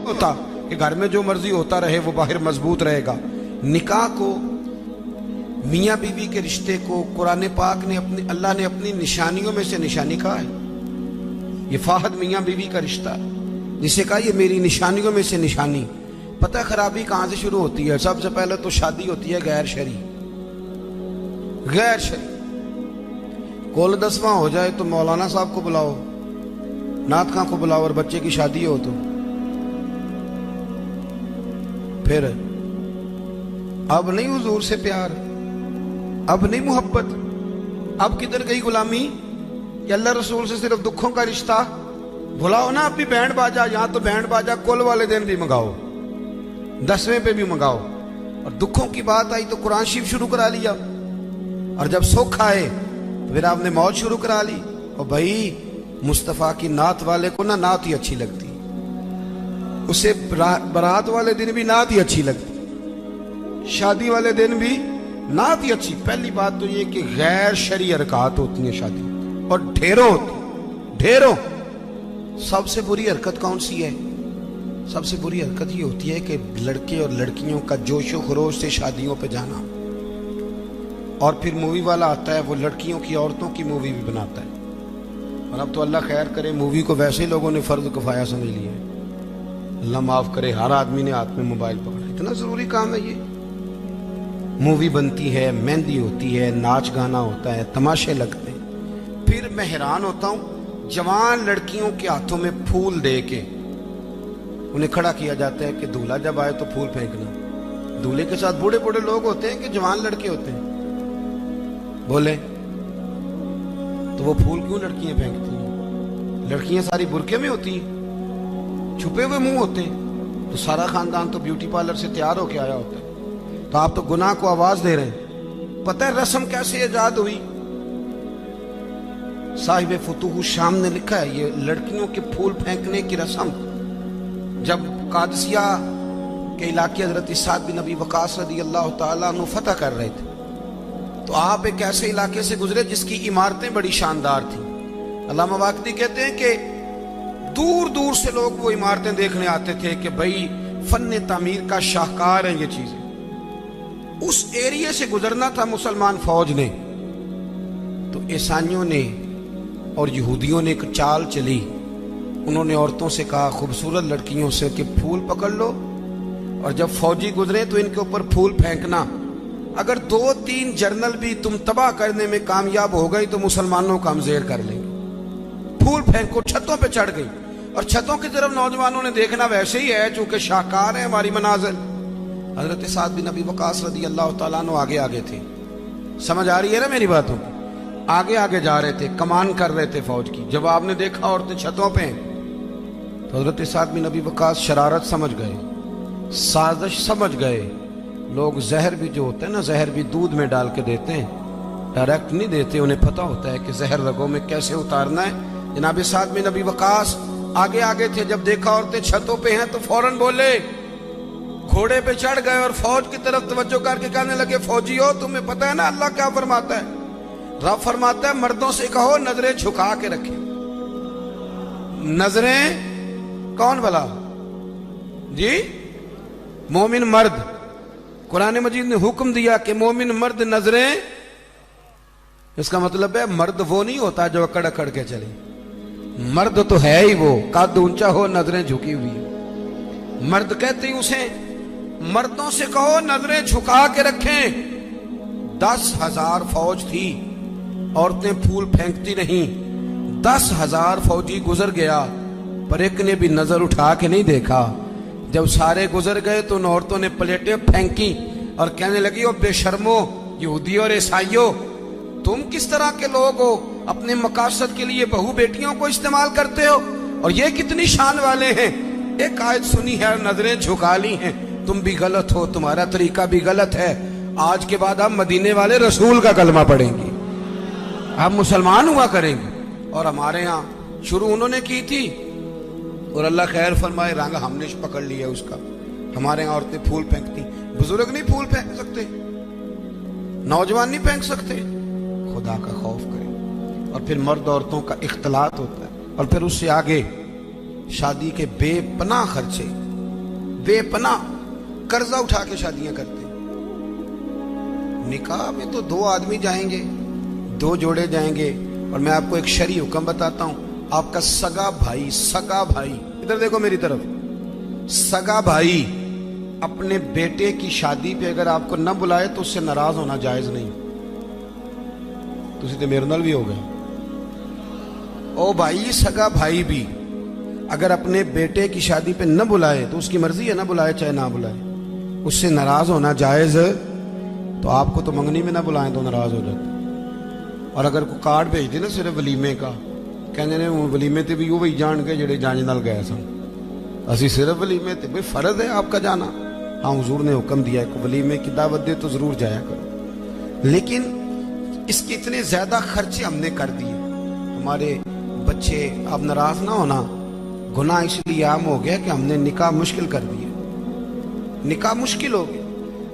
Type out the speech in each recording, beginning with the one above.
ہوتا کہ گھر میں جو مرضی ہوتا رہے وہ باہر مضبوط رہے گا۔ نکاح کو، میاں بیوی کے رشتے کو قرآن پاک نے اللہ نے اپنی نشانیوں میں سے نشانی کہا ہے۔ یہ فاحد میاں بیوی کا رشتہ جسے کہا یہ میری نشانیوں میں سے نشانی۔ پتہ خرابی کہاں سے شروع ہوتی ہے؟ سب سے پہلے تو شادی ہوتی ہے غیر شرعی، غیر شرعی۔ کول 10واں ہو جائے تو مولانا صاحب کو بلاؤ، نعت خاں کو بلاؤ، اور بچے کی شادی ہو تو پھر اب نہیں حضور سے پیار، اب نہیں محبت، اب کدھر گئی غلامی؟ کہ اللہ رسول سے صرف دکھوں کا رشتہ؟ بلاؤ نا اب بھی بینڈ باجا، یہاں تو بینڈ باجا کل والے دن بھی منگاؤ، 10ویں پہ بھی منگاؤ، اور دکھوں کی بات آئی تو قرآن شریف شروع کرا لیا، اور جب سکھ آئے پھر آپ نے موت شروع کرا لی۔ اور بھائی مصطفیٰ کی نعت والے کو نا نعت ہی اچھی لگتی، اسے برات والے دن بھی نعت ہی اچھی لگتی، شادی والے دن بھی نعت ہی اچھی۔ پہلی بات تو یہ کہ غیر شرعی حرکات ہوتی ہیں شادی، اور ڈھیروں ہوتی، ڈھیروں۔ سب سے بری حرکت کون سی ہے؟ سب سے بری حرکت یہ ہوتی ہے کہ لڑکے اور لڑکیوں کا جوش و خروش سے شادیوں پہ جانا، اور پھر مووی والا آتا ہے وہ لڑکیوں کی عورتوں کی مووی بھی بناتا ہے، اور اب تو اللہ خیر کرے مووی کو ویسے ہی لوگوں نے فرض کفایہ سمجھ لیا ہے، اللہ معاف کرے، ہر آدمی نے ہاتھ میں موبائل پکڑا، اتنا ضروری کام ہے یہ۔ مووی بنتی ہے، مہندی ہوتی ہے، ناچ گانا ہوتا ہے، تماشے لگتے ہیں، پھر میں حیران ہوتا ہوں جوان لڑکیوں کے ہاتھوں میں پھول دے کے انہیں کھڑا کیا جاتا ہے کہ دولہا جب آئے تو پھول پھینکنا۔ دولہے کے ساتھ بوڑھے بوڑھے لوگ ہوتے ہیں کہ جوان لڑکے ہوتے ہیں؟ بولے تو وہ پھول کیوں لڑکیاں پھینکتی ہیں؟ لڑکیاں ساری برقعے میں ہوتی ہیں، چھپے ہوئے منہ ہوتے ہیں، تو سارا خاندان تو بیوٹی پارلر سے تیار ہو کے آیا ہوتا ہے، تو آپ تو گناہ کو آواز دے رہے ہیں۔ پتہ ہے رسم کیسے ایجاد ہوئی؟ صاحب فتوح الشام نے لکھا ہے یہ لڑکیوں کے پھول پھینکنے کی رسم جب قادسیہ کے علاقے حضرت سعد بن ابی وقاص رضی اللہ تعالیٰ عنہ فتح کر رہے تھے، تو آپ ایک ایسے علاقے سے گزرے جس کی عمارتیں بڑی شاندار تھیں۔ علامہ واقدی کہتے ہیں کہ دور دور سے لوگ وہ عمارتیں دیکھنے آتے تھے کہ بھئی فن تعمیر کا شاہکار ہیں یہ چیزیں۔ اس ایریے سے گزرنا تھا مسلمان فوج نے، تو عیسائیوں نے اور یہودیوں نے ایک چال چلی، انہوں نے عورتوں سے کہا خوبصورت لڑکیوں سے کہ پھول پکڑ لو، اور جب فوجی گزرے تو ان کے اوپر پھول پھینکنا، اگر 2-3 جرنل بھی تم تباہ کرنے میں کامیاب ہو گئی تو مسلمانوں کا ہم زیر کر لیں گے۔ پھول پھینکو، چھتوں پہ چڑھ گئی، اور چھتوں کی طرف نوجوانوں نے دیکھنا ویسے ہی ہے چونکہ شاہکار ہے ہماری منازل۔ حضرت سعد بن ابی وقاص رضی اللہ تعالیٰ عنہ آگے آگے تھے، سمجھ آ رہی ہے نا میری باتوں؟ آگے آگے جا رہے تھے، کمان کر رہے تھے فوج کی۔ جب آپ نے دیکھا عورتیں چھتوں پہ ہیں تو حضرت سعد بن ابی وقاص شرارت سمجھ گئے، سازش سمجھ گئے۔ لوگ زہر بھی جو ہوتا ہے نا، زہر بھی دودھ میں ڈال کے دیتے ہیں، ڈائریکٹ نہیں دیتے، انہیں پتہ ہوتا ہے کہ زہر رگوں میں کیسے اتارنا ہے۔ جناب سعد بن ابی وقاص آگے آگے تھے، جب دیکھا عورتیں چھتوں پہ ہیں تو فوراً بولے، گھوڑے پہ چڑھ گئے اور فوج کی طرف توجہ کر کے کہنے لگے فوجیو تمہیں پتہ ہے نا اللہ کیا فرماتا ہے؟ رب فرماتا ہے مردوں سے کہو نظریں جھکا کے رکھیں۔ نظریں کون بلا؟ جی مومن مرد۔ قرآن مجید نے حکم دیا کہ مومن مرد نظریں، اس کا مطلب ہے مرد وہ نہیں ہوتا جو اکڑ اکڑ کے چلے، مرد تو ہے ہی وہ قد اونچا ہو نظریں جھکی ہوئی، مرد کہتے ہیں اسے۔ مردوں سے کہو نظریں جھکا کے رکھیں۔ 10,000 فوج تھی، عورتیں پھول پھینکتی نہیں، 10,000 فوجی گزر گیا پر ایک نے بھی نظر اٹھا کے نہیں دیکھا۔ جب سارے گزر گئے تو ان عورتوں نے پلیٹیں پھینکی اور کہنے لگی او بے شرمو یہودیوں اور عیسائیوں، تم کس طرح کے لوگ ہو، اپنے مقاصد کے لیے بہو بیٹیوں کو استعمال کرتے ہو، اور یہ کتنی شان والے ہیں۔ ایک آیت سنی ہے، نظریں جھکا لی ہیں، تم بھی غلط ہو، تمہارا طریقہ بھی غلط ہے۔ آج کے بعد ہم مدینے والے رسول کا کلمہ پڑھیں گے، ہم مسلمان ہوا کریں گے۔ اور ہمارے ہاں شروع انہوں نے کی تھی، اور اللہ خیر فرمائے رنگ ہم نے پکڑ لیا اس کا۔ ہمارے ہاں عورتیں پھول پھینکتی، بزرگ نہیں پھول پھینک سکتے، نوجوان نہیں پھینک سکتے۔ خدا کا خوف کریں۔ اور پھر مرد عورتوں کا اختلاط ہوتا ہے، اور پھر اس سے آگے شادی کے بے پناہ خرچے، बेपनाह कर्जा उठा के शादियां करते हैं। निकाह में तो दो आदमी जाएंगे, दो जोड़े जाएंगे। और मैं आपको एक शरई हुक्म बताता हूं, आपका सगा भाई, इधर देखो मेरी तरफ, सगा भाई अपने बेटे की शादी पे अगर आपको न बुलाए तो उससे नाराज होना जायज नहीं। तुसी ते मेरे नाल भी हो गए। ओ भाई, सगा भाई भी अगर अपने बेटे की शादी पे न बुलाए तो उसकी मर्जी है, ना बुलाए चाहे ना बुलाए, उससे नाराज होना जायज। तो आपको तो मंगनी में ना बुलाएं तो नाराज हो जाते। और अगर कोई कार्ड भेज दे ना सिर्फ वलीमे का, कहने ने वलीमे ते भी वही जान के जेड़े जाने नाल गए सन, असी सिर्फ वलीमे ते, भाई फर्ज है आपका जाना। हाँ, हुजूर ने हुक्म दिया है कि वलीमे की दावत दे तो जरूर जाया करो, लेकिन इसके इतने ज्यादा खर्चे हमने कर दिए। हमारे बच्चे, अब नाराज ना होना, गुनाह इसलिए आम हो गया कि हमने निकाह मुश्किल कर दिया। निकाह मुश्किल हो गया।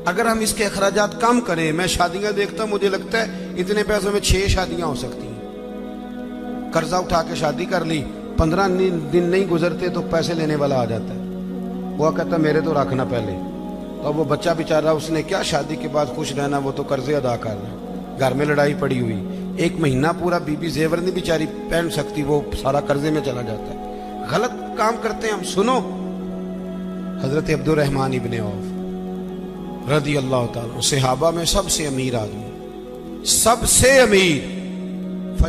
अगर हम इसके अखराजात कम करें, मैं शादियां देखता हूं, मुझे लगता है इतने पैसों में 6 शादियां हो सकती हैं। कर्जा उठा के शादी कर ली, 15 दिन नहीं गुजरते तो पैसे लेने वाला आ जाता है। वो कहता मेरे तो रखना पहले। तो अब वो बच्चा बेचारा, उसने क्या शादी के बाद खुश रहना, वो तो कर्जे अदा कर रहा है। घर में लड़ाई पड़ी हुई, 1 महीना पूरा बीबी जेवर नहीं बेचारी पहन सकती, वो सारा कर्जे में चला जाता है। गलत काम करते हैं हम। सुनो, हजरत अब्दुर्रहमान इब्ने औफ रदी अल्लाह ताला, सहाबा में सबसे अमीर आदमी, सबसे अमीर।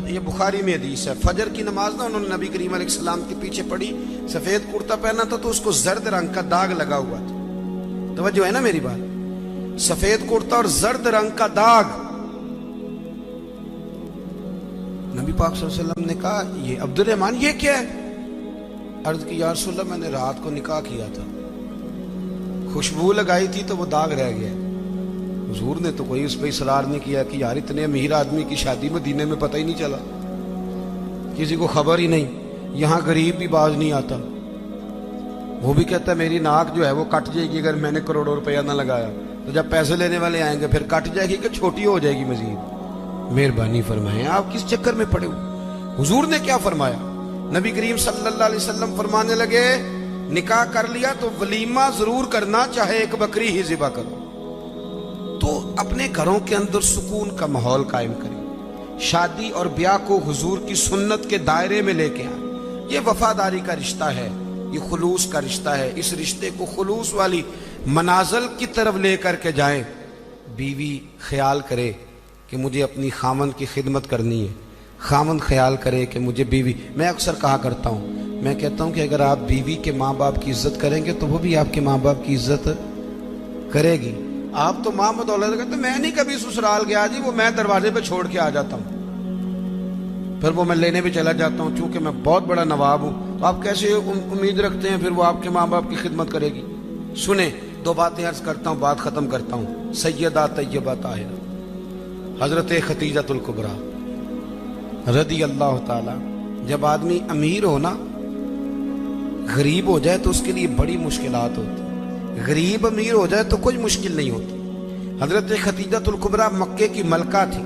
ये बुखारी में हदीस है, फजर की नमाज ना उन्होंने नबी करीम अलैहिस्सलाम के पीछे पढ़ी, सफेद कुर्ता पहना था तो उसको जर्द रंग का दाग लगा हुआ था। तवज्जो है ना मेरी बात? सफेद कुर्ता और जर्द रंग का दाग। नबी पाक सल्लल्लाहु अलैहि वसल्लम ने कहा, ये अब्दुर्रहमान ये क्या है? अर्ज की, या रसूल अल्लाह, मैंने रात को निकाह किया था, खुशबू लगाई थी तो वो दाग रह गया। हुजूर ने तो कोई उस पर इसरार नहीं किया कि यार इतने अमीर आदमी की शादी मदीने में पता ही नहीं चला, किसी को खबर ही नहीं। यहाँ गरीब भी बाज नहीं आता, वो भी कहता है मेरी नाक जो है वो कट जाएगी अगर मैंने करोड़ों रुपया ना लगाया, तो जब पैसे लेने वाले आएंगे फिर कट जाएगी कि छोटी हो जाएगी मजीद। मेहरबानी फरमाएं, आप किस चक्कर में पड़े हो? हुजूर ने क्या फरमाया? नबी करीम सल्लल्लाहु अलैहि वसल्लम फरमाने लगे, निकाह कर लिया तो वलीमा जरूर करना, चाहे एक बकरी ही ज़िबा करो। तो अपने घरों के अंदर सुकून का माहौल कायम करें। शादी और ब्याह को हुजूर की सुन्नत के दायरे में लेके आए। ये वफादारी का रिश्ता है, ये खुलूस का रिश्ता है। इस रिश्ते को खुलूस वाली मनाजिल की तरफ लेकर के जाएं। बीवी ख्याल करे कि मुझे अपनी खामन की खिदमत करनी है, खामन ख्याल करे कि मुझे बीवी। मैं अक्सर कहा करता हूँ, मैं कहता हूँ कि अगर आप बीवी के माँ बाप की इज्जत करेंगे तो वो भी आपके माँ बाप की इज्जत करेगी। आप तो माँ बदौलत कहते, मैं नहीं कभी ससुराल गया जी, वो मैं दरवाजे पे छोड़ के आ जाता हूँ, फिर वो मैं लेने भी चला जाता हूँ, चूंकि मैं बहुत बड़ा नवाब हूँ। तो आप कैसे उम्मीद रखते हैं फिर वो आपके माँ बाप की खिदमत करेगी? सुने, 2 बातें अर्ज करता हूँ, बात खत्म करता हूँ। सैयदा तैयबा ताहिरा हजरत खतीजतुल कुबरा रदी अल्लाह ताला। जब आदमी अमीर हो ना, गरीब हो जाए तो उसके लिए बड़ी मुश्किलात होती। गरीब अमीर हो जाए तो कोई मुश्किल नहीं होती। हजरत खतीजतुल कुबरा मक्के की मलका थी,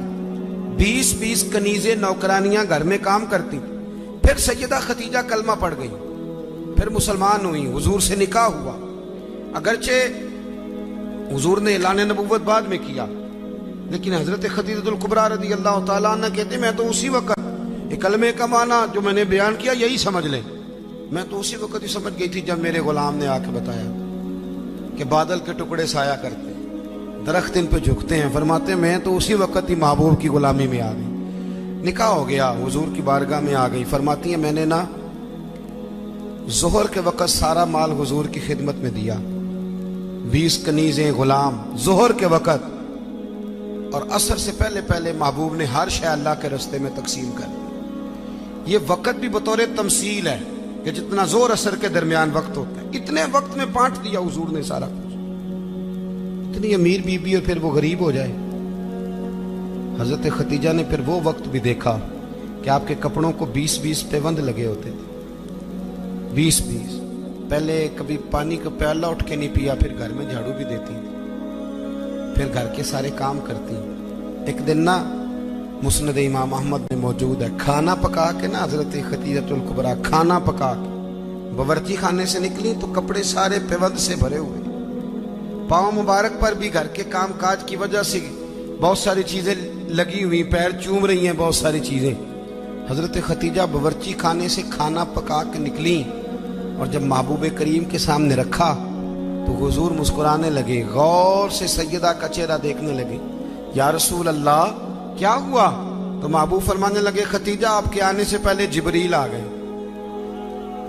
20-20 कनीजे नौकरानियां घर में काम करती। फिर सैयदा खतीजा कलमा पड़ गई, फिर मुसलमान हुई, हुजूर से निकाह हुआ। अगरचे हुजूर ने ऐलान नबुव्वत बाद में किया, लेकिन हजरत खतीजतुल कुबरा रदी अल्लाह ताला अन्हा कहते, मैं तो उसी वक्त कलमे का माना जो मैंने बयान किया यही समझ लें, मैं तो उसी वक्त ही समझ गई थी जब मेरे गुलाम ने आके बताया कि बादल के टुकड़े साया करते, दरख्त इन पे झुकते हैं। फरमाते मैं तो उसी वक्त ही महबूब की गुलामी में आ गई। निकाह हो गया, हुजूर की बारगाह में आ गई। फरमाती है मैंने ना जोहर के वक्त सारा माल हुजूर की खिदमत में दिया, 20 कनीजें गुलाम जोहर के वक्त, और असर से पहले पहले महबूब ने हर शय अल्लाह के रस्ते में तकसीम कर दी। ये वक्त भी बतौर तमसील है कि जितना जोर असर के दरमियान वक्त होता है, इतने वक्त में बांट दिया हुजूर ने सारा कुछ। इतनी अमीर बीबी और फिर वो गरीब हो जाए। हजरत खतीजा ने फिर वो वक्त भी देखा कि आपके कपड़ों को 20-20 पैबंद लगे होते थे, 20-20। पहले कभी पानी का प्याला उठ के नहीं पिया, फिर घर में झाड़ू भी देती, फिर घर के सारे काम करती। एक दिन ना मुस्नद इमाम अहमद में मौजूद है, खाना पका के ना हजरत खतीजतुल कुबरा खाना पका के बावर्ची खाने से निकली तो कपड़े सारे पेवंद से भरे हुए, पाँव मुबारक पर भी घर के काम काज की वजह से बहुत सारी चीजें लगी हुई, पैर चूम रही हैं बहुत सारी चीजें। हजरत खतीजा बावर्ची खाने से खाना पका के निकली और जब महबूब करीम के सामने रखा तो हुजूर मुस्कुराने लगे, गौर से सैयदा का चेहरा देखने लगे। या रसूल अल्लाह क्या हुआ? तो महबूब फरमाने लगे, खतीजा आपके आने से पहले जिब्रील आ गए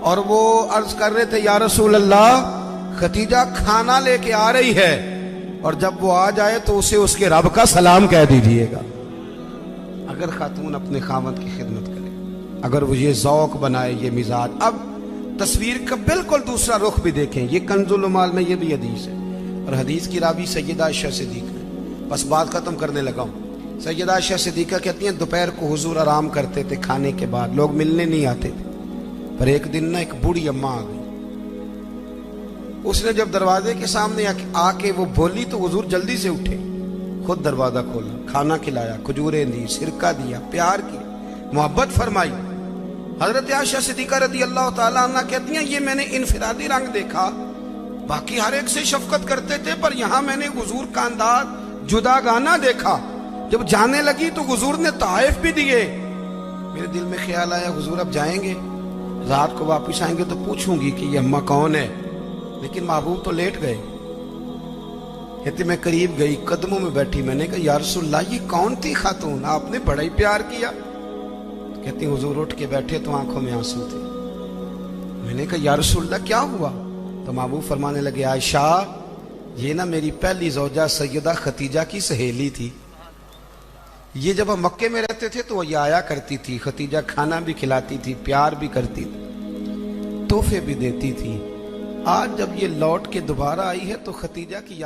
और वो अर्ज कर रहे थे, या रसूल अल्लाह खतीजा खाना लेके आ रही है और जब वो आ जाए तो उसे उसके रब का सलाम कह दीजिएगा। अगर खातून अपने खामद की खिदमत करे, अगर वो ये ज़ौक़ बनाए, ये मिजाज। अब तस्वीर का बिल्कुल दूसरा रुख भी देखें, ये कंजुल माल में ये भी हदीस है और हदीस की रावी सैयदा आयशा सिद्दीक़ा है। बस बात खत्म करने लगा हूँ। सैयदा आयशा सिद्दीक़ा कहती हैं दोपहर को हुजूर आराम करते थे, खाने के बाद लोग मिलने नहीं आते थे, पर एक दिन ना एक बूढ़ी अम्मा आ गई। उसने जब दरवाजे के सामने आके वो बोली तो हुजूर जल्दी से उठे, खुद दरवाजा खोला, खाना खिलाया, खजूरें दी, सिरका दिया, प्यार किया, मोहब्बत फरमाई। हजरत आयशा सिद्दीक़ा रज़ी अल्लाह ताला अन्हा कहती हैं, ये मैंने इनफिरादी रंग देखा, बाकी हर एक से शफकत करते थे, पर यहाँ मैंने हुजूर का अंदाज जुदागाना देखा। जब जाने लगी तो हुजूर ने ताइफ भी दिए। मेरे दिल में ख्याल आया, हुजूर अब जाएंगे, रात को वापस आएंगे तो पूछूंगी कि ये अम्मा कौन है, लेकिन महबूब तो लेट गए। कहती मैं करीब गई, कदमों में बैठी, मैंने कहा या रसूलल्लाह ये कौन थी खातून, आपने बड़ा ही प्यार किया। कहती हुजूर उठ के बैठे तो आंखों में आंसू थे। मैंने कहा या रसूलल्लाह क्या हुआ? तो महबूब फरमाने लगे, आयशा ये ना मेरी पहली ज़ौजा सैयदा खतीजा की सहेली थी। ये जब हम मक्के में रहते थे तो ये आया करती थी, खतीजा खाना भी खिलाती थी, प्यार भी करती थी, तोहफे भी देती थी। आज जब ये लौट के दोबारा आई है तो खतीजा की याद